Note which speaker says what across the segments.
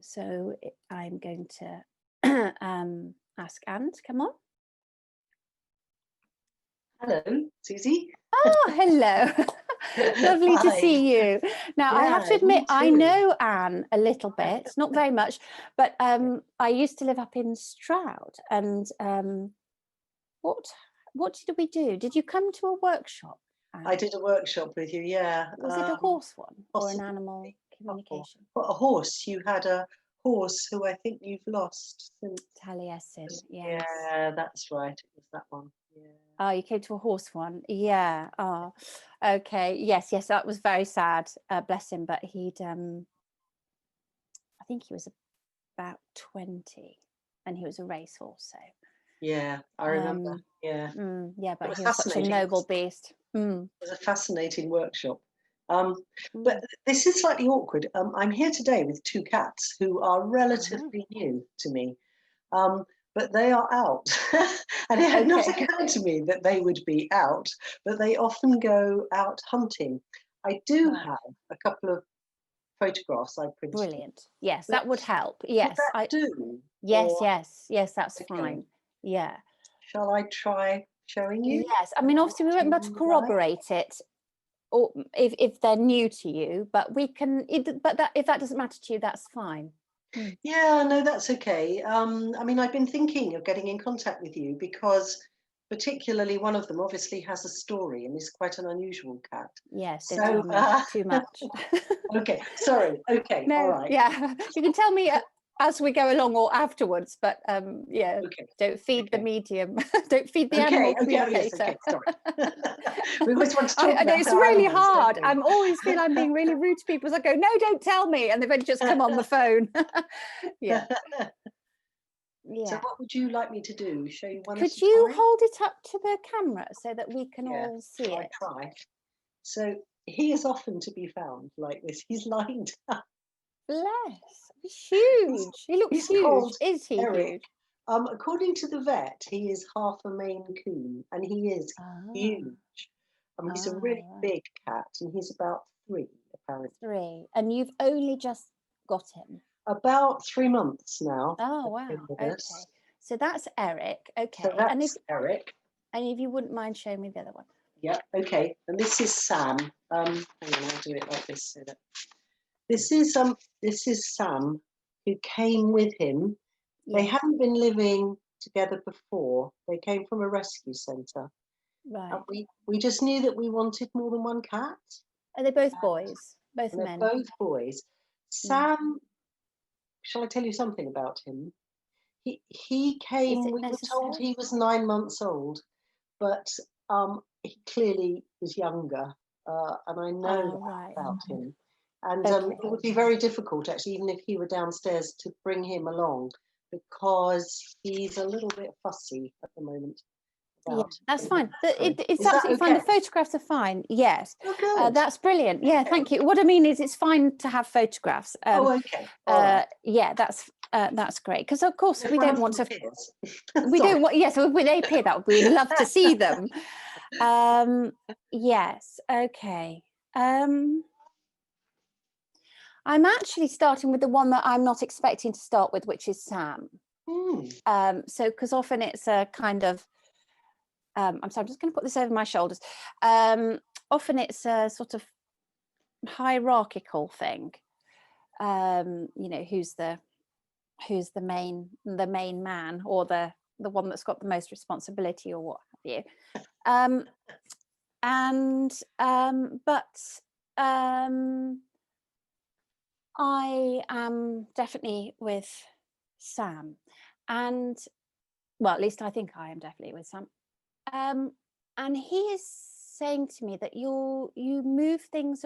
Speaker 1: So I'm going to ask Anne to come on.
Speaker 2: Hello, Susie.
Speaker 1: Oh, hello. Lovely to see you. Now, I have to admit, I know Anne a little bit, not very much, but I used to live up in Stroud. And what did we do? Did you come to a workshop, Anne?
Speaker 2: I did a workshop with you, yeah.
Speaker 1: Was it a horse one or an
Speaker 2: possibly.
Speaker 1: animal communication?
Speaker 2: A horse. You had a horse who I think you've lost since.
Speaker 1: Taliesin, yes.
Speaker 2: Yeah, that's right. It was that one. Yeah.
Speaker 1: Oh, you came to a horse one. Yeah. Oh, okay. Yes, that was very sad. Bless him. But he'd, I think he was about 20 and he was a racehorse. So.
Speaker 2: Yeah, I remember. Yeah.
Speaker 1: Yeah, but he was such a noble beast.
Speaker 2: It was a fascinating workshop. But this is slightly awkward. I'm here today with two cats who are relatively new to me. But they are out. And it had not occurred to me that they would be out, but they often go out hunting. I do have a couple of photographs I printed.
Speaker 1: Brilliant. Yes, that would help. Yes.
Speaker 2: I do.
Speaker 1: Yes, that's fine. Yeah.
Speaker 2: Shall I try showing you?
Speaker 1: Yes. I mean, obviously we won't be able to corroborate it, or if they're new to you, but we can, if that doesn't matter to you, that's fine.
Speaker 2: Yeah, no, that's okay. I mean, I've been thinking of getting in contact with you because particularly one of them obviously has a story and is quite an unusual cat.
Speaker 1: Yes, don't tell me too much.
Speaker 2: Okay, sorry. Okay,
Speaker 1: no,
Speaker 2: all right.
Speaker 1: Yeah, you can tell me as we go along or afterwards, but yeah, don't feed the medium. Don't feed the animal communicator.
Speaker 2: Yes, okay, sorry. We always want to talk
Speaker 1: about it's really hard. I'm always feel I'm being really rude to people. So I go, no, don't tell me, and they've only just come on the phone. Yeah.
Speaker 2: So what would you like me to do? Show you one?
Speaker 1: Could you hold it up to the camera so that we can all see it?
Speaker 2: Try. So he is often to be found like this. He's lying down.
Speaker 1: Bless. He's huge. He looks huge. Is he huge?
Speaker 2: According to the vet, he is half a Maine Coon, and he is huge. He's a really big cat, and he's about 3, apparently.
Speaker 1: 3, and you've only just got him?
Speaker 2: About 3 months now.
Speaker 1: Oh, wow. Okay. So that's Eric. Okay.
Speaker 2: So that's Eric.
Speaker 1: And if you wouldn't mind showing me the other one.
Speaker 2: Yeah, okay. And this is Sam. Hang on, I'll do it like this so that this is Sam, who came with him. They hadn't been living together before. They came from a rescue centre.
Speaker 1: Right.
Speaker 2: And we just knew that we wanted more than one cat.
Speaker 1: Are they both boys? Both men?
Speaker 2: They're both boys. Sam, shall I tell you something about him? He came, we were told he was 9 months old, but he clearly was younger. And I know that about him. And it would be very difficult, actually, even if he were downstairs, to bring him along, because he's a little bit fussy at the moment.
Speaker 1: Yeah, that's fine. It's absolutely fine. The photographs are fine. Yes, that's brilliant. Yeah, thank you. What I mean is, it's fine to have photographs. Yeah, that's great, because of course we don't want to. We don't want. Yes, when they appear, that we'd love to see them. Yes. Okay. I'm actually starting with the one that I'm not expecting to start with, which is Sam. So because often it's a kind of I'm sorry, I'm just going to put this over my shoulders. Often it's a sort of hierarchical thing. Who's the main man, or the one that's got the most responsibility, or what have you. I am definitely with Sam, and well, at least I think I am definitely with Sam. And he is saying to me that you move things.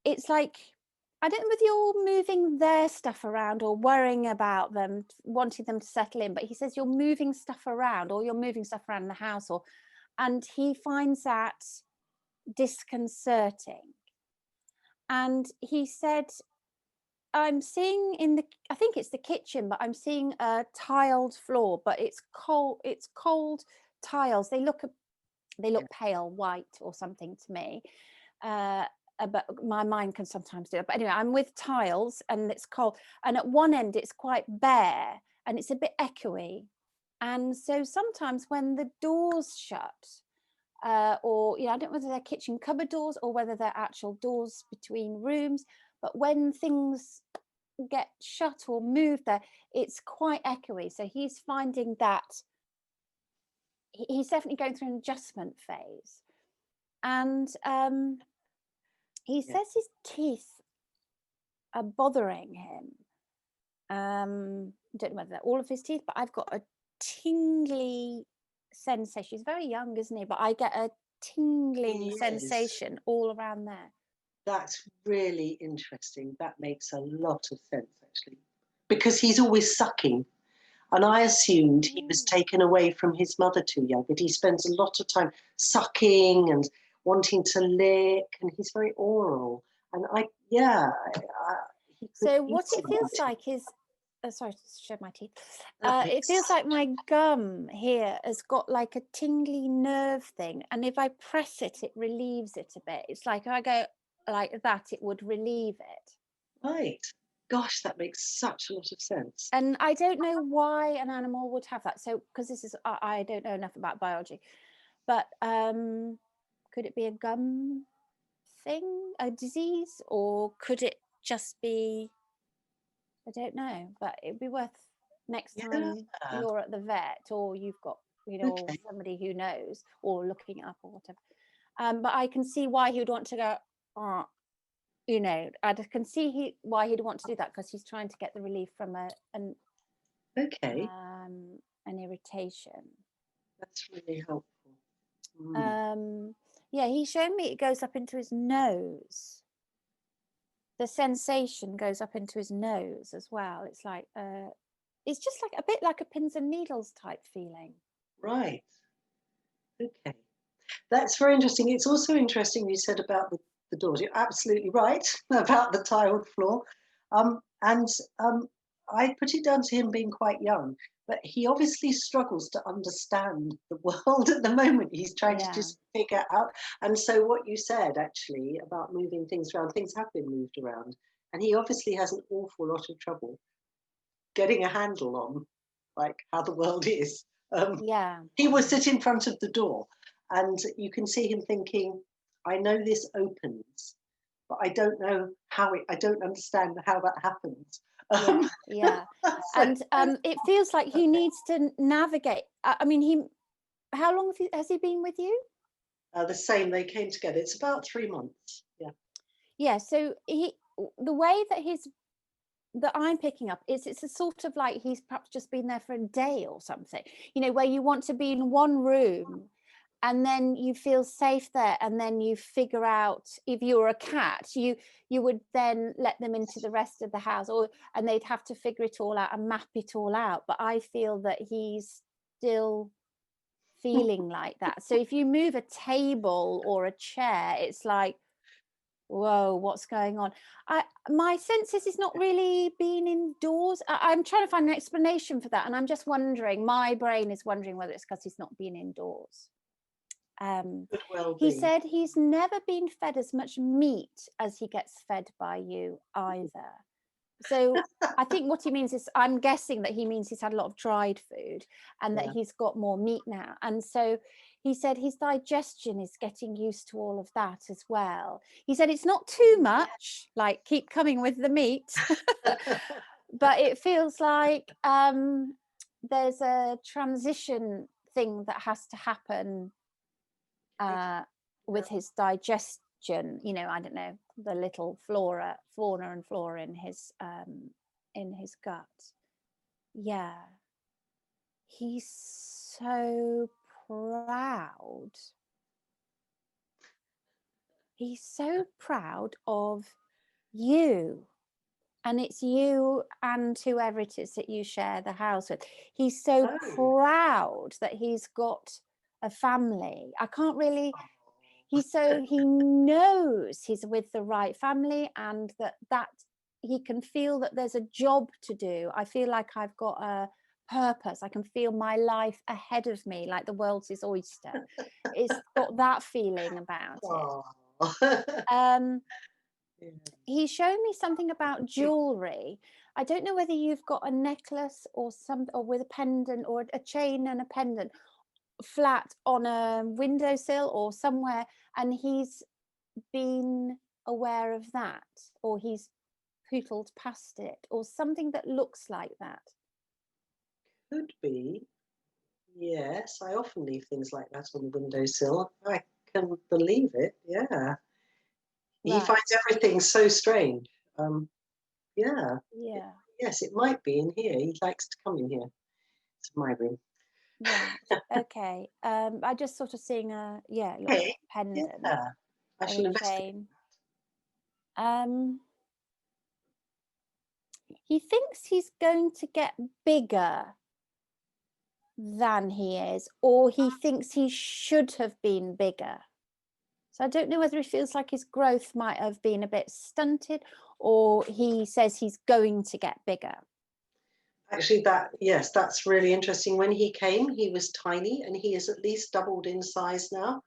Speaker 1: It's like, I don't know if you're moving their stuff around or worrying about them, wanting them to settle in, but he says you're moving stuff around, or you're moving stuff around in the house, and he finds that disconcerting. And he said, I'm seeing I think it's the kitchen, but I'm seeing a tiled floor, but it's cold tiles. They look pale white or something to me. but my mind can sometimes do it. But anyway, I'm with tiles and it's cold, and at one end it's quite bare and it's a bit echoey, and so sometimes when the doors shut, or I don't know whether they're kitchen cupboard doors or whether they're actual doors between rooms, but when things get shut or moved there, it's quite echoey. So he's finding that he's definitely going through an adjustment phase. And he says his teeth are bothering him. I don't know whether they're all of his teeth, but I've got a tingly sensation. He's very young, isn't he? But I get a tingling sensation all around there.
Speaker 2: That's really interesting. That makes a lot of sense, actually, because he's always sucking. And I assumed he was taken away from his mother too young, but he spends a lot of time sucking and wanting to lick, and he's very oral. And
Speaker 1: so what it feels like is, sorry to show my teeth. It feels like my gum here has got like a tingly nerve thing, and if I press it, it relieves it a bit. It's like if I go like that, it would relieve it.
Speaker 2: Right. Gosh, that makes such a lot of sense.
Speaker 1: And I don't know why an animal would have that. So, because this is, I don't know enough about biology, but could it be a gum thing, a disease, or could it just be, I don't know, but it'd be worth next time you're at the vet or you've got, somebody who knows, or looking it up or whatever. But I can see why he would want to go, I can see why he'd want to do that, because he's trying to get the relief from an irritation.
Speaker 2: That's really helpful.
Speaker 1: He's shown me it goes up into his nose. The sensation goes up into his nose as well. It's like it's just like a bit like a pins and needles type feeling.
Speaker 2: Right. Okay. That's very interesting. It's also interesting you said about the doors. You're absolutely right about the tiled floor. I put it down to him being quite young, but he obviously struggles to understand the world at the moment. He's trying to just figure out. And so what you said actually about moving things around, things have been moved around, and he obviously has an awful lot of trouble getting a handle on like how the world is. He will sit in front of the door and you can see him thinking, I know this opens, but I don't know how I don't understand how that happens.
Speaker 1: And it feels like he needs to navigate. I mean, how long has he been with you?
Speaker 2: The same, they came together. It's about 3 months.
Speaker 1: So the way that I'm picking up is it's a sort of like he's perhaps just been there for a day or something, where you want to be in one room and then you feel safe there, and then you figure out, if you were a cat, you would then let them into the rest of the house, and they'd have to figure it all out and map it all out. But I feel that he's still feeling like that. So if you move a table or a chair, it's like, whoa, what's going on? My sense is he's not really been indoors. I'm trying to find an explanation for that, and I'm just wondering, my brain is wondering whether it's because he's not been indoors. He said he's never been fed as much meat as he gets fed by you either. So I think what he means is, I'm guessing that he means he's had a lot of dried food and that he's got more meat now. And so he said his digestion is getting used to all of that as well. He said it's not too much, like keep coming with the meat, but it feels like there's a transition thing that has to happen with his digestion. I don't know, the little fauna and flora in his gut. He's so proud. He's so proud of you, and it's you and whoever it is that you share the house with. He's so proud that he's got a family. I can't really, he knows he's with the right family, and that he can feel that there's a job to do. I feel like I've got a purpose. I can feel my life ahead of me, like the world's his oyster. It's got that feeling about it. Um,
Speaker 2: Yeah.
Speaker 1: he showed me something about jewelry. I don't know whether you've got a necklace or with a pendant or a chain and a pendant flat on a windowsill or somewhere, and he's been aware of that, or he's pootled past it, or something that looks like that.
Speaker 2: Could be. Yes, I often leave things like that on the windowsill. I can believe it. Yeah. He
Speaker 1: Right.
Speaker 2: finds everything so strange. Yeah.
Speaker 1: Yeah.
Speaker 2: Yes, it might be in here. He likes to come in here. It's my room.
Speaker 1: Right. Okay. I just sort of seeing it looks like
Speaker 2: Okay.
Speaker 1: a pendant
Speaker 2: Yeah. I
Speaker 1: or
Speaker 2: shall
Speaker 1: a
Speaker 2: investigate.
Speaker 1: chain. He thinks he's going to get bigger than he is, or he thinks he should have been bigger. So I don't know whether he feels like his growth might have been a bit stunted, or he says he's going to get bigger.
Speaker 2: Actually, yes, that's really interesting. When he came, he was tiny, and he is at least doubled in size now.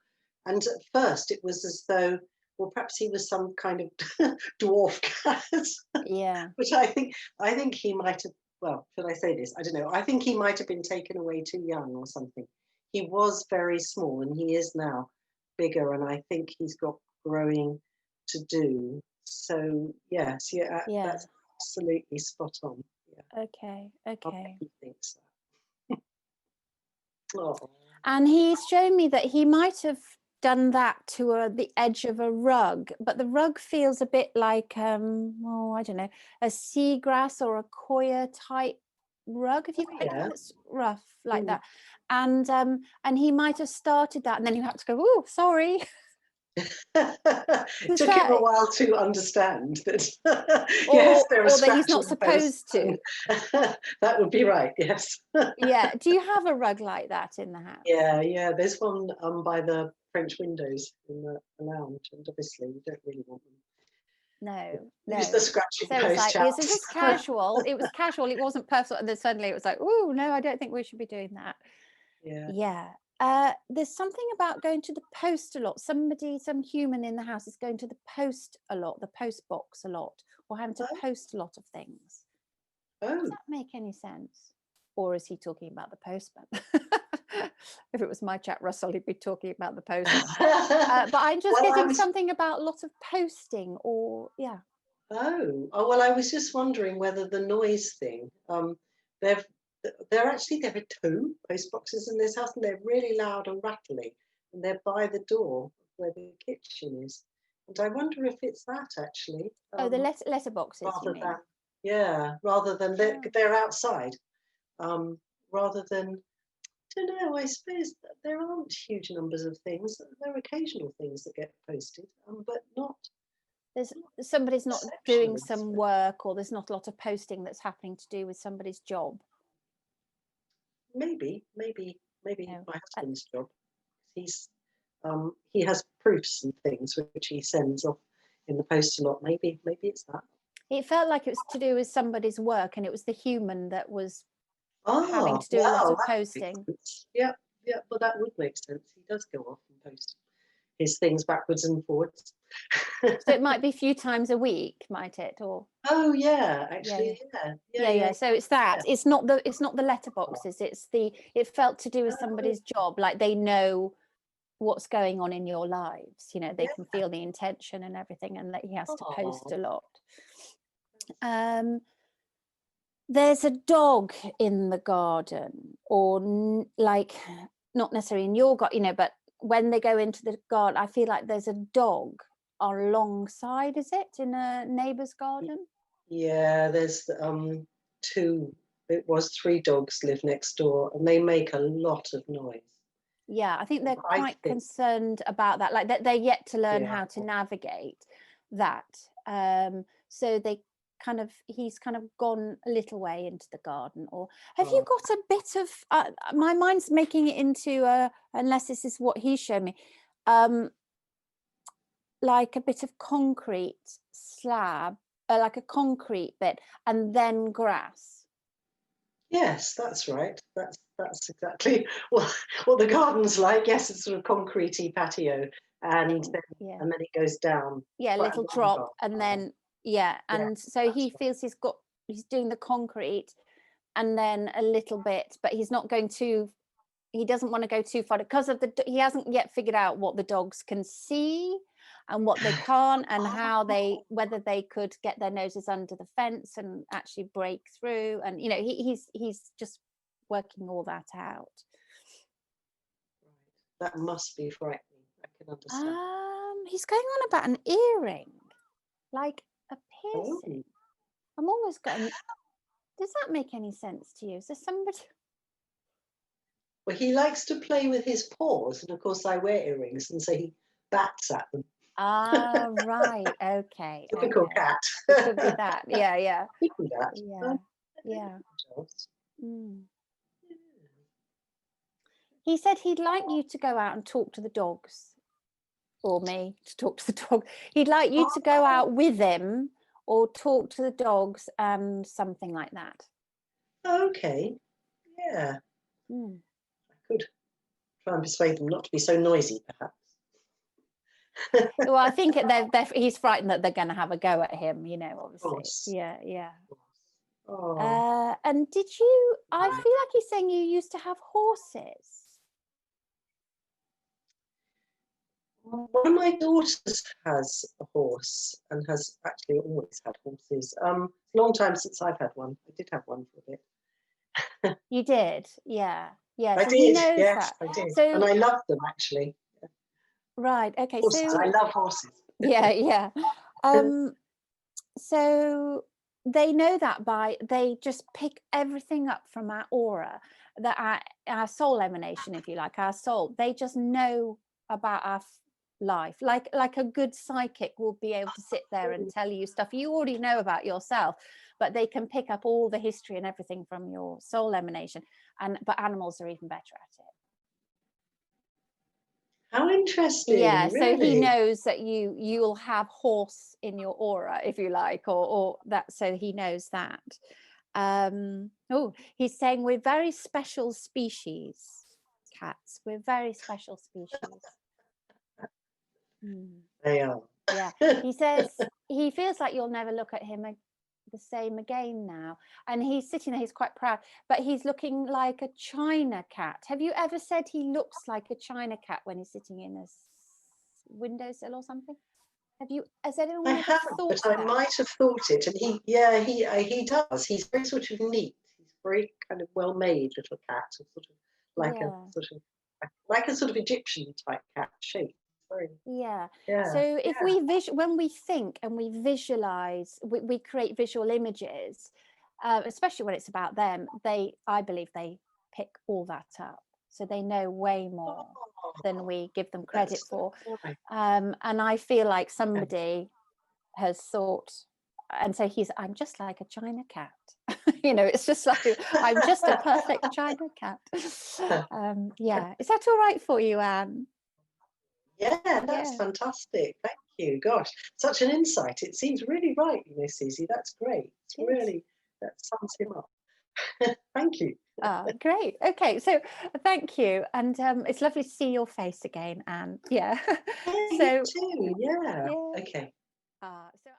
Speaker 2: And at first, it was as though, well, perhaps he was some kind of dwarf cat,
Speaker 1: Yeah.
Speaker 2: which I think he might have. Well, should I say this? I don't know. I think he might have been taken away too young or something. He was very small, and he is now bigger, and I think he's got growing to do. So yes, yeah,
Speaker 1: Yeah.
Speaker 2: that's absolutely spot on. Yeah.
Speaker 1: Okay.
Speaker 2: I bet
Speaker 1: Okay.
Speaker 2: he thinks that. Oh,
Speaker 1: And he's shown me that he might have done that to the edge of a rug, but the rug feels a bit like I don't know, a seagrass or a coir type rug. Have you got anything
Speaker 2: yeah.
Speaker 1: that's rough like
Speaker 2: Mm.
Speaker 1: that? And he might have started that, and then you have to go, oh, sorry. Is
Speaker 2: Took him a
Speaker 1: that
Speaker 2: while to understand that. Yes,
Speaker 1: or
Speaker 2: there are
Speaker 1: or that he's
Speaker 2: scratch
Speaker 1: not
Speaker 2: on the post.
Speaker 1: supposed to?
Speaker 2: That would be right. Yes.
Speaker 1: Yeah. Do you have a rug like that in the house?
Speaker 2: Yeah, yeah. There's one by the French windows in the lounge, and obviously you don't really want them.
Speaker 1: No,
Speaker 2: Use the
Speaker 1: no.
Speaker 2: scratching
Speaker 1: So it's
Speaker 2: post,
Speaker 1: like, this is
Speaker 2: chaps.
Speaker 1: just casual. It was casual. It wasn't personal. And then suddenly it was like, oh, no, I don't think we should be doing that.
Speaker 2: Yeah.
Speaker 1: Yeah. There's something about going to the post a lot. Some human in the house is going to the post a lot, the post box a lot, or having to
Speaker 2: Oh,
Speaker 1: post a lot of things. Does
Speaker 2: oh.
Speaker 1: that make any sense? Or is he talking about the postman? If it was my chat Russell, he'd be talking about the postman. But I'm just
Speaker 2: Well, I
Speaker 1: getting
Speaker 2: was.
Speaker 1: something about a lot of posting, or yeah.
Speaker 2: Oh, well, I was just wondering whether the noise thing. They've, there actually there are two post boxes in this house, and they're really loud and rattly, and they're by the door where the kitchen is. And I wonder if it's that actually,
Speaker 1: Oh, the letterboxes, you
Speaker 2: rather than
Speaker 1: mean?
Speaker 2: rather than
Speaker 1: Oh.
Speaker 2: they're outside, rather than. I don't know. I suppose that there aren't huge numbers of things. There are occasional things that get posted, but not
Speaker 1: There's somebody's not doing
Speaker 2: exceptionally.
Speaker 1: some work, or there's not a lot of posting that's happening to do with somebody's job.
Speaker 2: Maybe
Speaker 1: No.
Speaker 2: my husband's job. He has proofs and things which he sends off in the post a lot. Maybe it's that.
Speaker 1: It felt like it was to do with somebody's work, and it was the human that was having
Speaker 2: Ah,
Speaker 1: to do a lot
Speaker 2: well,
Speaker 1: of
Speaker 2: that makes
Speaker 1: posting.
Speaker 2: sense. Yeah, yeah, well, that would make sense. He does go off and post his things backwards and forwards.
Speaker 1: So it might be a few times a week, might it? Or
Speaker 2: Oh yeah,
Speaker 1: yeah, yeah.
Speaker 2: actually, yeah, yeah,
Speaker 1: Yeah,
Speaker 2: yeah,
Speaker 1: yeah. So it's that.
Speaker 2: yeah.
Speaker 1: It's not the
Speaker 2: Oh,
Speaker 1: letterboxes. It felt to do with
Speaker 2: oh,
Speaker 1: somebody's job, like they know what's going on in your lives. They
Speaker 2: yeah.
Speaker 1: can feel the intention and everything, and that he has to post
Speaker 2: Oh,
Speaker 1: a lot. There's a dog in the garden, or like not necessarily in your garden, but when they go into the garden, I feel like there's a dog alongside, is it, in a neighbour's garden?
Speaker 2: yeah. There's two. It was three dogs live next door, and they make a lot of noise.
Speaker 1: Yeah, I think they're
Speaker 2: I
Speaker 1: quite
Speaker 2: think,
Speaker 1: concerned about that, like that they're yet to learn
Speaker 2: yeah.
Speaker 1: how to navigate that. So he's kind of gone a little way into the garden. Or have you
Speaker 2: Oh,
Speaker 1: got a bit of my mind's making it into unless this is what he showed me, um, like a bit of concrete slab, like a concrete bit, and then grass.
Speaker 2: yes, that's right. That's exactly what the garden's like. Yes, it's sort of concretey patio, and
Speaker 1: thing.
Speaker 2: then
Speaker 1: Yeah.
Speaker 2: and then it goes down.
Speaker 1: Yeah, a
Speaker 2: Quite
Speaker 1: little
Speaker 2: long
Speaker 1: drop,
Speaker 2: drop.
Speaker 1: and then yeah, and
Speaker 2: Yeah,
Speaker 1: so
Speaker 2: that's
Speaker 1: he
Speaker 2: right.
Speaker 1: feels he's doing the concrete, and then a little bit, but he's not going too. He doesn't want to go too far because of he hasn't yet figured out what the dogs can see and what they can't, and how whether they could get their noses under the fence and actually break through, and he's just working all that out.
Speaker 2: That must be frightening. I can understand.
Speaker 1: He's going on about an earring, like a
Speaker 2: Oh.
Speaker 1: piercing. I'm almost going. Does that make any sense to you? Is there somebody?
Speaker 2: Well, he likes to play with his paws, and of course I wear earrings, and so he bats at them.
Speaker 1: Ah, right. Okay.
Speaker 2: Typical
Speaker 1: Okay.
Speaker 2: cat.
Speaker 1: It could be that. Yeah. Yeah.
Speaker 2: Could be that.
Speaker 1: Yeah. Yeah.
Speaker 2: Dogs.
Speaker 1: Mm. He said he'd like you to go out and talk to the dogs, or me to talk to the dog. He'd like you to go out with him or talk to the dogs and something like that.
Speaker 2: Okay. Yeah.
Speaker 1: Mm.
Speaker 2: I could try and persuade them not to be so noisy, perhaps.
Speaker 1: Well, I think he's frightened that they're going to have a go at him, obviously.
Speaker 2: Of course.
Speaker 1: Yeah, yeah.
Speaker 2: Oh.
Speaker 1: And I feel like he's saying you used to have horses.
Speaker 2: One of my daughters has a horse and has actually always had horses. It's a long time since I've had one. I did have one for a bit.
Speaker 1: You did? Yeah. Yeah.
Speaker 2: I
Speaker 1: So he
Speaker 2: did,
Speaker 1: knows
Speaker 2: yes,
Speaker 1: that.
Speaker 2: I did.
Speaker 1: So,
Speaker 2: and I love them, actually.
Speaker 1: right. Okay.
Speaker 2: Horses, I love horses.
Speaker 1: Yeah, yeah. So they know that they just pick everything up from our aura, that our soul emanation, if you like, our soul. They just know about our life, like a good psychic will be able to sit there and tell you stuff you already know about yourself, but they can pick up all the history and everything from your soul emanation. But animals are even better at it.
Speaker 2: How interesting.
Speaker 1: Yeah,
Speaker 2: really?
Speaker 1: so he knows that you'll have horse in your aura, if you like, or that, so he knows that. He's saying we're very special species, cats. We're very special species.
Speaker 2: They are.
Speaker 1: Yeah. He says he feels like you'll never look at him the same again now, and he's sitting there, he's quite proud, but he's looking like a china cat. Have you ever said he looks like a china cat when he's sitting in a windowsill or something? Has anyone
Speaker 2: I
Speaker 1: ever
Speaker 2: haven't,
Speaker 1: thought
Speaker 2: but I
Speaker 1: that?
Speaker 2: might have thought it. And he does. He's very sort of neat. He's very kind of well-made little cat, sort of like a sort of Egyptian type cat shape.
Speaker 1: Yeah.
Speaker 2: Yeah.
Speaker 1: So if when we think and we visualize, we create visual images, especially when it's about them, I believe they pick all that up. So they know way more than we give them credit for.
Speaker 2: Right.
Speaker 1: And I feel like somebody has thought, and so I'm just like a china cat. It's just like, I'm just a perfect china cat. Yeah. Is that all right for you, Anne?
Speaker 2: Yeah, that's fantastic. Thank you. Gosh, such an insight. It seems really right, Susie. That's great. That sums him up. Thank you.
Speaker 1: Great. Okay, so thank you, and it's lovely to see your face again, Anne. Yeah.
Speaker 2: Yeah, you too. Yeah. Okay.
Speaker 1: So